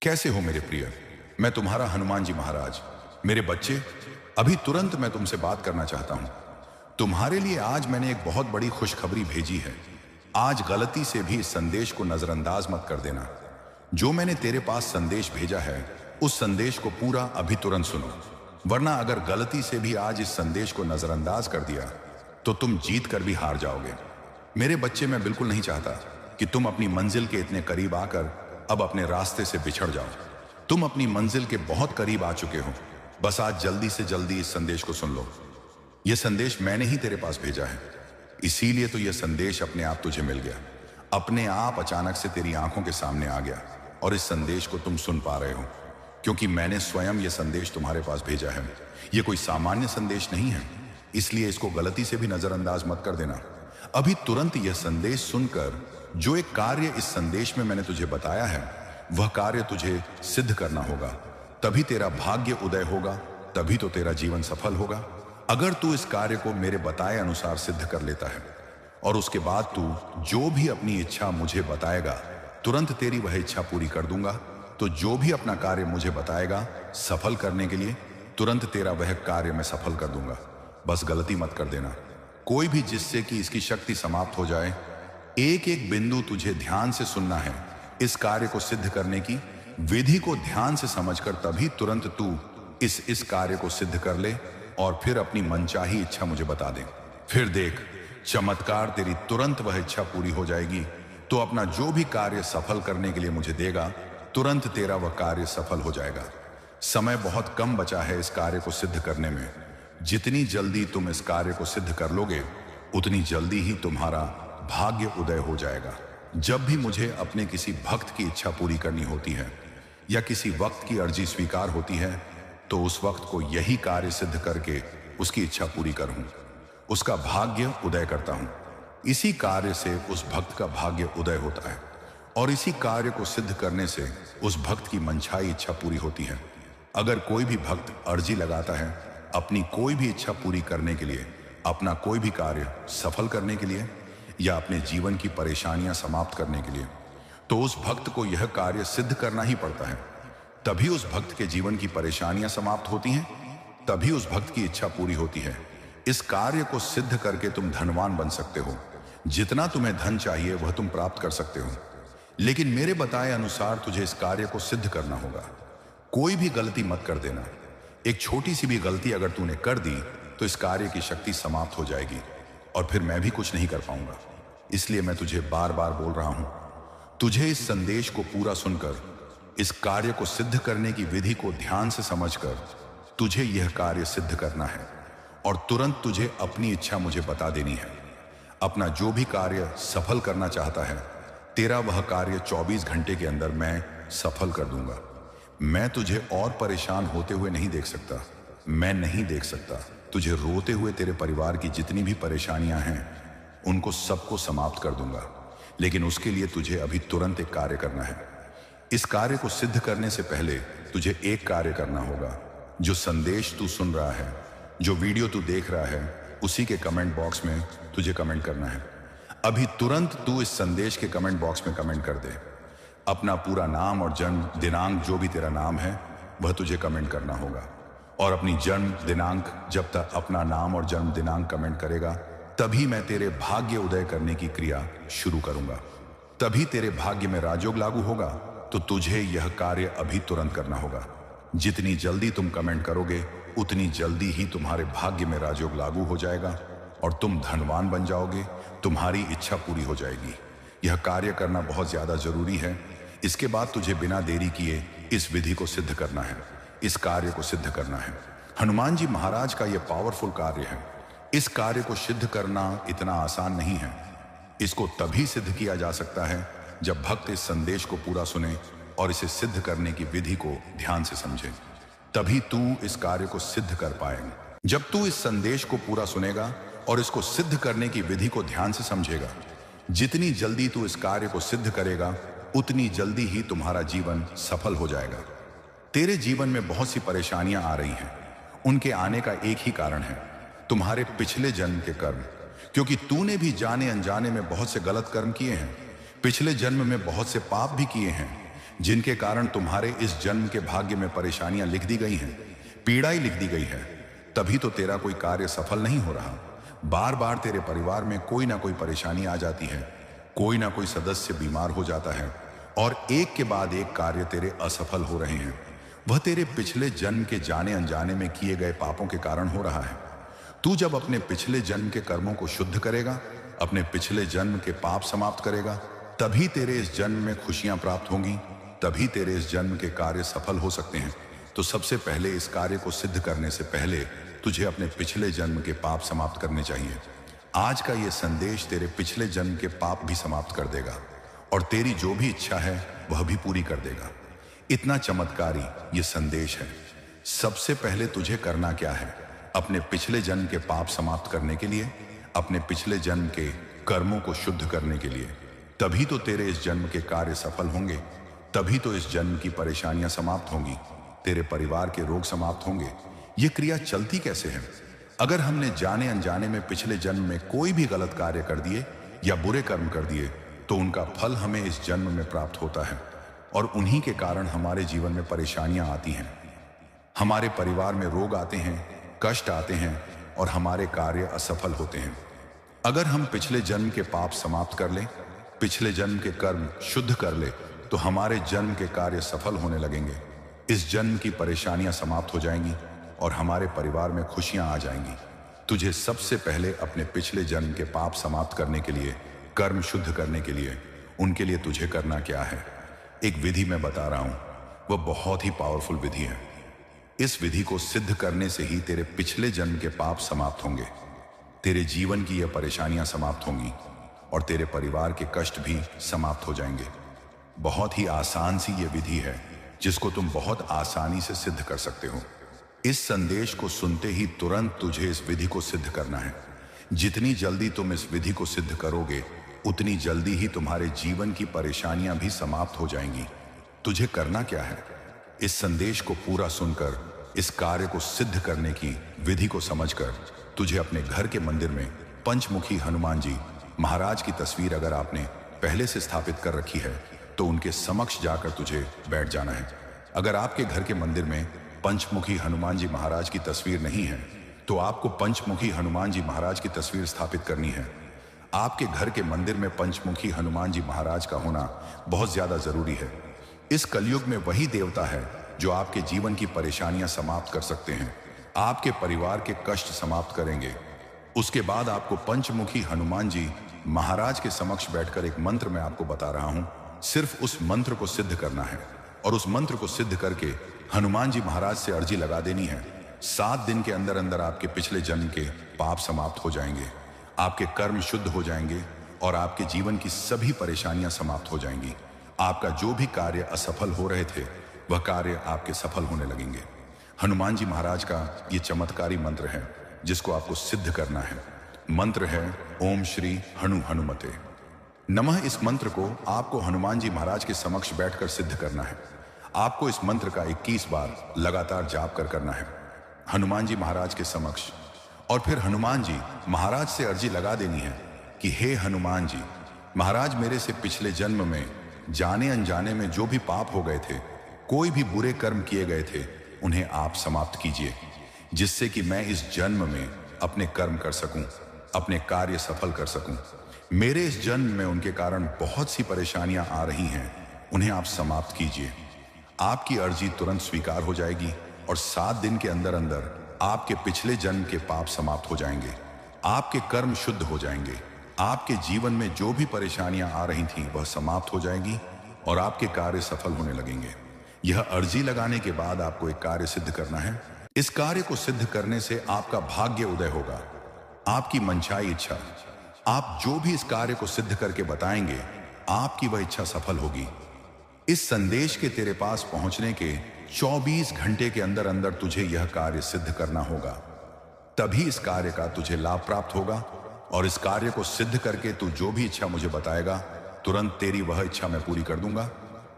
कैसे हो मेरे प्रिय। मैं तुम्हारा हनुमान जी महाराज। मेरे बच्चे, अभी तुरंत मैं तुमसे बात करना चाहता हूं। तुम्हारे लिए आज मैंने एक बहुत बड़ी खुशखबरी भेजी है। आज गलती से भी इस संदेश को नजरअंदाज मत कर देना। जो मैंने तेरे पास संदेश भेजा है, उस संदेश को पूरा अभी तुरंत सुनो, वरना अगर गलती से भी आज इस संदेश को नजरअंदाज कर दिया तो तुम जीत कर भी हार जाओगे। मेरे बच्चे, मैं बिल्कुल नहीं चाहता कि तुम अपनी मंजिल के इतने करीब आकर अब अपने रास्ते से बिछड़ जाओ। तुम अपनी मंजिल के बहुत करीब आ चुके हो। बस आज जल्दी से जल्दी इस संदेश को सुन लो। यह संदेश मैंने ही तेरे पास भेजा है, इसीलिए तो यह संदेश अपने आप तुझे मिल गया। अपने आप अचानक से तेरी आंखों के सामने आ गया और इस संदेश को तुम सुन पा रहे हो, क्योंकि मैंने स्वयं यह संदेश तुम्हारे पास भेजा है। यह कोई सामान्य संदेश नहीं है, इसलिए इसको गलती से भी नजरअंदाज मत कर देना। अभी तुरंत यह संदेश सुनकर जो एक कार्य इस संदेश में मैंने तुझे बताया है, वह कार्य तुझे सिद्ध करना होगा। तभी तेरा भाग्य उदय होगा, तभी तो तेरा जीवन सफल होगा। अगर तू इस कार्य को मेरे बताए अनुसार सिद्ध कर लेता है और उसके बाद तू जो भी अपनी इच्छा मुझे बताएगा, तुरंत तेरी वह इच्छा पूरी कर दूंगा। तो जो भी अपना कार्य मुझे बताएगा सफल करने के लिए, तुरंत तेरा वह कार्य मैं सफल कर दूंगा। बस गलती मत कर देना, कोई भी, जिससे कि इसकी शक्ति समाप्त हो जाए। एक एक बिंदु तुझे ध्यान से सुनना है। इस कार्य को सिद्ध करने की विधि को ध्यान से समझकर तभी तुरंत तू इस कार्य को सिद्ध कर ले और फिर अपनी मनचाही इच्छा मुझे बता दे। फिर देख, चमत्कार, तेरी तुरंत वह इच्छा पूरी हो जाएगी। तो अपना जो भी कार्य सफल करने के लिए मुझे देगा, तुरंत तेरा वह कार्य सफल हो जाएगा। समय बहुत कम बचा है इस कार्य को सिद्ध करने में। जितनी जल्दी तुम इस कार्य को सिद्ध कर लोगे, उतनी जल्दी ही तुम्हारा भाग्य उदय हो जाएगा। जब भी मुझे अपने किसी भक्त की इच्छा पूरी करनी होती है या किसी वक्त की अर्जी स्वीकार होती है, तो उस वक्त को यही कार्य सिद्ध करके उसकी इच्छा पूरी करूं, उसका भाग्य उदय करता हूं। इसी कार्य से उस भक्त का भाग्य उदय होता है और इसी कार्य को सिद्ध करने से उस भक्त की मनचाही इच्छा पूरी होती है। अगर कोई भी भक्त अर्जी लगाता है अपनी कोई भी इच्छा पूरी करने के लिए, अपना कोई भी कार्य सफल करने के लिए या अपने जीवन की परेशानियां समाप्त करने के लिए, तो उस भक्त को यह कार्य सिद्ध करना ही पड़ता है। तभी उस भक्त के जीवन की परेशानियां समाप्त होती हैं, तभी उस भक्त की इच्छा पूरी होती है। इस कार्य को सिद्ध करके तुम धनवान बन सकते हो। जितना तुम्हें धन चाहिए वह तुम प्राप्त कर सकते हो, लेकिन मेरे बताए अनुसार तुझे इस कार्य को सिद्ध करना होगा। कोई भी गलती मत कर देना। एक छोटी सी भी गलती अगर तूने कर दी तो इस कार्य की शक्ति समाप्त हो जाएगी और फिर मैं भी कुछ नहीं कर पाऊंगा। इसलिए मैं तुझे बार बार बोल रहा हूं, तुझे इस संदेश को पूरा सुनकर इस कार्य को सिद्ध करने की विधि को ध्यान से समझकर तुझे यह कार्य सिद्ध करना है और तुरंत तुझे अपनी इच्छा मुझे बता देनी है। अपना जो भी कार्य सफल करना चाहता है, तेरा वह कार्य 24 घंटे के अंदर मैं सफल कर दूंगा। मैं तुझे और परेशान होते हुए नहीं देख सकता। मैं नहीं देख सकता तुझे रोते हुए। तेरे परिवार की जितनी भी परेशानियां हैं, उनको सबको समाप्त कर दूंगा। लेकिन उसके लिए तुझे अभी तुरंत एक कार्य करना है। इस कार्य को सिद्ध करने से पहले तुझे एक कार्य करना होगा। जो संदेश तू सुन रहा है, जो वीडियो तू देख रहा है, उसी के कमेंट बॉक्स में तुझे कमेंट करना है। अभी तुरंत तू इस संदेश के कमेंट बॉक्स में कमेंट कर दे। अपना पूरा नाम और जन्म दिनांक, जो भी तेरा नाम है, वह तुझे कमेंट करना होगा। और अपनी जन्म दिनांक, जब तक अपना नाम और जन्म दिनांक कमेंट करेगा, तभी मैं तेरे भाग्य उदय करने की क्रिया शुरू करूंगा। तभी तेरे भाग्य में राजयोग लागू होगा। तो तुझे यह कार्य अभी तुरंत करना होगा। जितनी जल्दी तुम कमेंट करोगे, उतनी जल्दी ही तुम्हारे भाग्य में राजयोग लागू हो जाएगा और तुम धनवान बन जाओगे। तुम्हारी इच्छा पूरी हो जाएगी। यह कार्य करना बहुत ज्यादा जरूरी है। इसके बाद तुझे बिना देरी किए इस विधि को सिद्ध करना है, इस कार्य को सिद्ध करना है। हनुमान जी महाराज का यह पावरफुल कार्य है। इस कार्य को सिद्ध करना इतना आसान नहीं है। इसको तभी सिद्ध किया जा सकता है जब भक्त इस संदेश को पूरा सुने और इसे सिद्ध करने की विधि को ध्यान से समझे। तभी तू इस कार्य को सिद्ध कर पाएगा। जब तू इस संदेश को पूरा सुनेगा और इसको सिद्ध करने की विधि को ध्यान से समझेगा, जितनी जल्दी तू इस कार्य को सिद्ध करेगा, उतनी जल्दी ही तुम्हारा जीवन सफल हो जाएगा। तेरे जीवन में बहुत सी परेशानियां आ रही हैं। उनके आने का एक ही कारण है, तुम्हारे पिछले जन्म के कर्म। क्योंकि तूने भी जाने अनजाने में बहुत से गलत कर्म किए हैं। पिछले जन्म में बहुत से पाप भी किए हैं, जिनके कारण तुम्हारे इस जन्म के भाग्य में परेशानियां लिख दी गई हैं, पीड़ाई लिख दी गई है, तभी तो तेरा कोई कार्य सफल नहीं हो रहा। बार बार तेरे परिवार में कोई ना कोई परेशानी आ जाती है, कोई ना कोई सदस्य बीमार हो जाता है और एक के बाद एक कार्य तेरे असफल हो रहे हैं। वह तेरे पिछले जन्म के जाने अनजाने में किए गए पापों के कारण हो रहा है। तू जब अपने पिछले जन्म के कर्मों को शुद्ध करेगा, अपने पिछले जन्म के पाप समाप्त करेगा, तभी तेरे इस जन्म में खुशियां प्राप्त होंगी, तभी तेरे इस जन्म के कार्य सफल हो सकते हैं। तो सबसे पहले इस कार्य को सिद्ध करने से पहले तुझे अपने पिछले जन्म के पाप समाप्त करने चाहिए। आज का यह संदेश तेरे पिछले जन्म के पाप भी समाप्त कर देगा और तेरी जो भी इच्छा है वह भी पूरी कर देगा। इतना चमत्कारी ये संदेश है। सबसे पहले तुझे करना क्या है? अपने पिछले जन्म के पाप समाप्त करने के लिए, अपने पिछले जन्म के कर्मों को शुद्ध करने के लिए, तभी तो तेरे इस जन्म के कार्य सफल होंगे, तभी तो इस जन्म की परेशानियां समाप्त होंगी, तेरे परिवार के रोग समाप्त होंगे। ये क्रिया चलती कैसे है? अगर हमने जाने अनजाने में पिछले जन्म में कोई भी गलत कार्य कर दिए या बुरे कर्म कर दिए तो उनका फल हमें इस जन्म में प्राप्त होता है और उन्हीं के कारण हमारे जीवन में परेशानियां आती हैं। हमारे परिवार में रोग आते हैं, कष्ट आते हैं और हमारे कार्य असफल होते हैं। अगर हम पिछले जन्म के पाप समाप्त कर लें, पिछले जन्म के कर्म शुद्ध कर ले, तो हमारे जन्म के कार्य सफल होने लगेंगे। इस जन्म की परेशानियां समाप्त हो जाएंगी और हमारे परिवार में खुशियां आ जाएंगी। तुझे सबसे पहले अपने पिछले जन्म के पाप समाप्त करने के लिए, कर्म शुद्ध करने के लिए, उनके लिए तुझे करना क्या है? एक विधि मैं बता रहा हूं, वह बहुत ही पावरफुल विधि है। इस विधि को सिद्ध करने से ही तेरे पिछले जन्म के पाप समाप्त होंगे, तेरे जीवन की यह परेशानियां समाप्त होंगी और तेरे परिवार के कष्ट भी समाप्त हो जाएंगे। बहुत ही आसान सी यह विधि है जिसको तुम बहुत आसानी से सिद्ध कर सकते हो। इस संदेश को सुनते ही तुरंत तुझे इस विधि को सिद्ध करना है। जितनी जल्दी तुम इस विधि को सिद्ध करोगे, उतनी जल्दी ही तुम्हारे जीवन की परेशानियां भी समाप्त हो जाएंगी। तुझे करना क्या है? इस संदेश को पूरा सुनकर इस कार्य को सिद्ध करने की विधि को समझकर तुझे अपने घर के मंदिर में पंचमुखी हनुमान जी महाराज की तस्वीर अगर आपने पहले से स्थापित कर रखी है तो उनके समक्ष जाकर तुझे बैठ जाना है। अगर आपके घर के मंदिर में पंचमुखी हनुमान जी महाराज की तस्वीर नहीं है तो आपको पंचमुखी हनुमान जी महाराज की तस्वीर स्थापित करनी है। आपके घर के मंदिर में पंचमुखी हनुमान जी महाराज का होना बहुत ज्यादा जरूरी है। इस कलयुग में वही देवता है जो आपके जीवन की परेशानियां समाप्त कर सकते हैं, आपके परिवार के कष्ट समाप्त करेंगे। उसके बाद आपको पंचमुखी हनुमान जी महाराज के समक्ष बैठकर एक मंत्र मैं आपको बता रहा हूं, सिर्फ उस मंत्र को सिद्ध करना है और उस मंत्र को सिद्ध करके हनुमान जी महाराज से अर्जी लगा देनी है। 7 दिन के अंदर अंदर आपके पिछले जन्म के पाप समाप्त हो जाएंगे, आपके कर्म शुद्ध हो जाएंगे और आपके जीवन की सभी परेशानियां समाप्त हो जाएंगी। आपका जो भी कार्य असफल हो रहे थे वह कार्य आपके सफल होने लगेंगे। हनुमान जी महाराज का ये चमत्कारी मंत्र है जिसको आपको सिद्ध करना है। मंत्र है ओम श्री हनु हनुमते नमः। इस मंत्र को आपको हनुमान जी महाराज के समक्ष बैठकर सिद्ध करना है। आपको इस मंत्र का 21 बार लगातार जाप करना है हनुमान जी महाराज के समक्ष और फिर हनुमान जी महाराज से अर्जी लगा देनी है कि हे हनुमान जी महाराज, मेरे से पिछले जन्म में जाने अनजाने में जो भी पाप हो गए थे, कोई भी बुरे कर्म किए गए थे, उन्हें आप समाप्त कीजिए, जिससे कि मैं इस जन्म में अपने कर्म कर सकूं, अपने कार्य सफल कर सकूं। मेरे इस जन्म में उनके कारण बहुत सी परेशानियां आ रही हैं, उन्हें आप समाप्त कीजिए। आपकी अर्जी तुरंत स्वीकार हो जाएगी और 7 दिन के अंदर अंदर आपके पिछले जन्म के पाप समाप्त हो जाएंगे, आपके कर्म शुद्ध हो जाएंगे, आपके जीवन में जो भी परेशानियां आ रही थीं वह समाप्त हो जाएगी और आपके कार्य सफल होने लगेंगे। यह अर्जी लगाने के बाद आपको एक कार्य सिद्ध करना है। इस कार्य को सिद्ध करने से आपका भाग्य उदय होगा, आपकी मनचाही इच्छा, आप जो भी इस कार्य को सिद्ध करके बताएंगे, आपकी वह इच्छा सफल होगी। इस संदेश के तेरे पास पहुंचने के 24 घंटे के अंदर अंदर तुझे यह कार्य सिद्ध करना होगा, तभी इस कार्य का तुझे लाभ प्राप्त होगा और इस कार्य को सिद्ध करके तू जो भी इच्छा मुझे बताएगा, तुरंत तेरी वह इच्छा मैं पूरी कर दूंगा।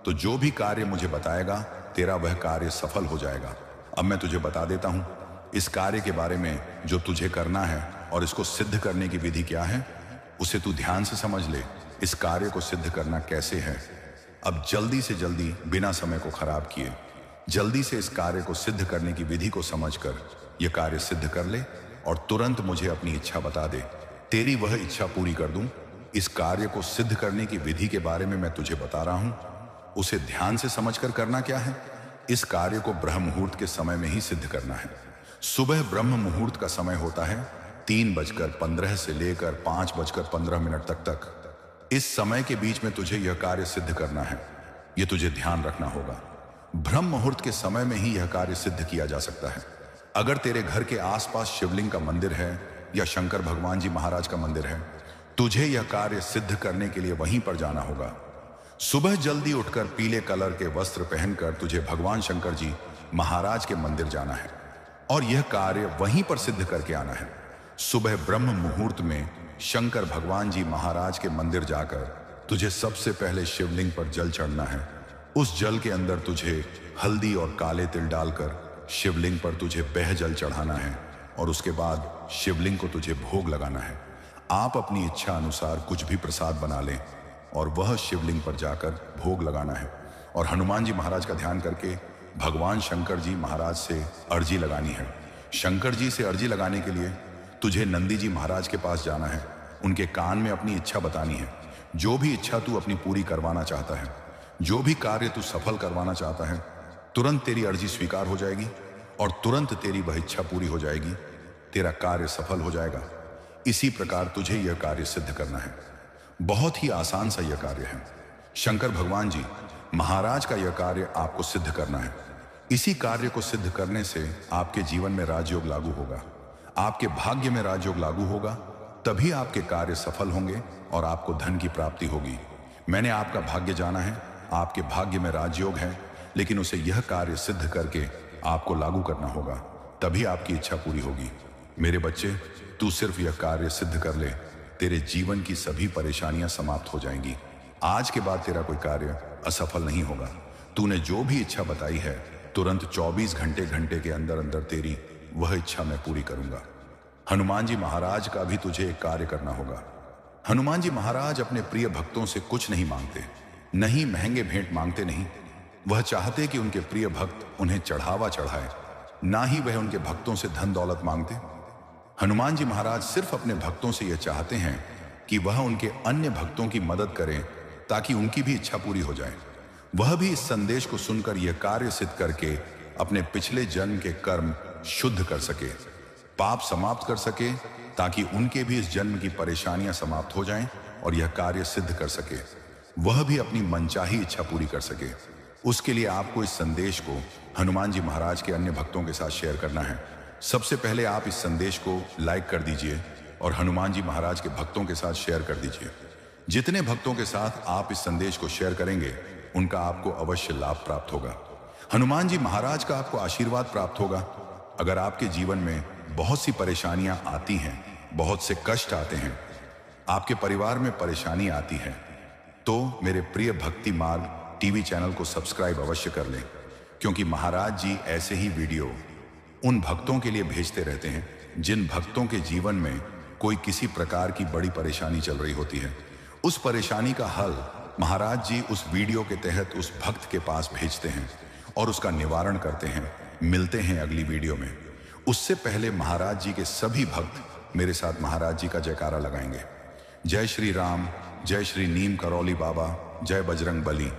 तो जो भी कार्य मुझे बताएगा, तेरा वह कार्य सफल हो जाएगा। अब मैं तुझे बता देता हूं इस कार्य के बारे में जो तुझे करना है और इसको सिद्ध करने की विधि क्या है, उसे तू ध्यान से समझ ले। इस कार्य को सिद्ध करना कैसे है, अब जल्दी से जल्दी, बिना समय को खराब किए, जल्दी से इस कार्य को सिद्ध करने की विधि को समझकर यह कार्य सिद्ध कर ले और तुरंत मुझे अपनी इच्छा बता दे। तेरी वह इच्छा पूरी कर दूं। इस कार्य को सिद्ध करने की विधि के बारे में मैं तुझे बता रहा हूं, उसे ध्यान से समझकर करना क्या है। इस कार्य को ब्रह्म मुहूर्त के समय में ही सिद्ध करना है। सुबह ब्रह्म मुहूर्त का समय होता है 3:15 से लेकर 5:15 तक। इस समय के बीच में तुझे यह कार्य सिद्ध करना है। यह तुझे ध्यान रखना होगा। ब्रह्म मुहूर्त के समय में ही यह कार्य सिद्ध किया जा सकता है। अगर तेरे घर के आसपास शिवलिंग का मंदिर है या शंकर भगवान जी महाराज का मंदिर है, तुझे यह कार्य सिद्ध करने के लिए वहीं पर जाना होगा। सुबह जल्दी उठकर पीले कलर के वस्त्र पहनकर तुझे भगवान शंकर जी महाराज के मंदिर जाना है और यह कार्य वहीं पर सिद्ध करके आना है। सुबह ब्रह्म मुहूर्त में शंकर भगवान जी महाराज के मंदिर जाकर तुझे सबसे पहले शिवलिंग पर जल चढ़ना है। उस जल के अंदर तुझे हल्दी और काले तिल डालकर शिवलिंग पर तुझे बह जल चढ़ाना है और उसके बाद शिवलिंग को तुझे भोग लगाना है। आप अपनी इच्छा अनुसार कुछ भी प्रसाद बना लें और वह शिवलिंग पर जाकर भोग लगाना है और हनुमान जी महाराज का ध्यान करके भगवान शंकर जी महाराज से अर्जी लगानी है। शंकर जी से अर्जी लगाने के लिए तुझे नंदी जी महाराज के पास जाना है। उनके कान में अपनी इच्छा बतानी है। जो भी इच्छा तू अपनी पूरी करवाना चाहता है, जो भी कार्य तू सफल करवाना चाहता है, तुरंत तेरी अर्जी स्वीकार हो जाएगी और तुरंत तेरी वह इच्छा पूरी हो जाएगी। तेरा कार्य सफल हो जाएगा। इसी प्रकार तुझे यह कार्य सिद्ध करना है। बहुत ही आसान सा यह कार्य है। शंकर भगवान जी महाराज का यह कार्य आपको सिद्ध करना है। इसी कार्य को सिद्ध करने से आपके जीवन में राजयोग लागू होगा, आपके भाग्य में राजयोग लागू होगा, तभी आपके कार्य सफल होंगे और आपको धन की प्राप्ति होगी। मैंने आपका भाग्य जाना है। आपके भाग्य में राजयोग है, लेकिन उसे यह कार्य सिद्ध करके आपको लागू करना होगा, तभी आपकी इच्छा पूरी होगी। मेरे बच्चे, तू सिर्फ यह कार्य सिद्ध कर ले, तेरे जीवन की सभी परेशानियां समाप्त हो जाएंगी। आज के बाद तेरा कोई कार्य असफल नहीं होगा। तूने जो भी इच्छा बताई है, तुरंत 24 घंटे के अंदर अंदर तेरी वह इच्छा मैं पूरी करूंगा। हनुमान जी महाराज का भी तुझे एक कार्य करना होगा। हनुमान जी महाराज अपने प्रिय भक्तों से कुछ नहीं मांगते, नहीं महंगे भेंट मांगते नहीं। वह चाहते कि उनके प्रिय भक्त उन्हें चढ़ावा चढ़ाए, ना ही वह उनके भक्तों से धन दौलत मांगते। हनुमान जी महाराज सिर्फ अपने भक्तों से यह चाहते हैं कि वह उनके अन्य भक्तों की मदद करें ताकि उनकी भी इच्छा पूरी हो जाए। वह भी इस संदेश को सुनकर यह कार्य सिद्ध करके अपने पिछले जन्म के कर्म शुद्ध कर सके, पाप समाप्त कर सके, ताकि उनके भी इस जन्म की परेशानियां समाप्त हो जाएं और यह कार्य सिद्ध कर सके। वह भी अपनी मनचाही इच्छा पूरी कर सके। उसके लिए आपको इस संदेश को हनुमान जी महाराज के अन्य भक्तों के साथ शेयर करना है। सबसे पहले आप इस संदेश को लाइक कर दीजिए और हनुमान जी महाराज के भक्तों के साथ शेयर कर दीजिए। जितने भक्तों के साथ आप इस संदेश को शेयर करेंगे, उनका आपको अवश्य लाभ प्राप्त होगा। हनुमान जी महाराज का आपको आशीर्वाद प्राप्त होगा। अगर आपके जीवन में बहुत सी परेशानियां आती हैं, बहुत से कष्ट आते हैं, आपके परिवार में परेशानी आती है, तो मेरे प्रिय भक्ति मार्ग टीवी चैनल को सब्सक्राइब अवश्य कर लें, क्योंकि महाराज जी ऐसे ही वीडियो उन भक्तों के लिए भेजते रहते हैं जिन भक्तों के जीवन में कोई किसी प्रकार की बड़ी परेशानी चल रही होती है। उस परेशानी का हल महाराज जी उस वीडियो के तहत उस भक्त के पास भेजते हैं और उसका निवारण करते हैं। मिलते हैं अगली वीडियो में। उससे पहले महाराज जी के सभी भक्त मेरे साथ महाराज जी का जयकारा लगाएंगे। जय श्री राम, जय श्री नीम करौली बाबा, जय बजरंग बली।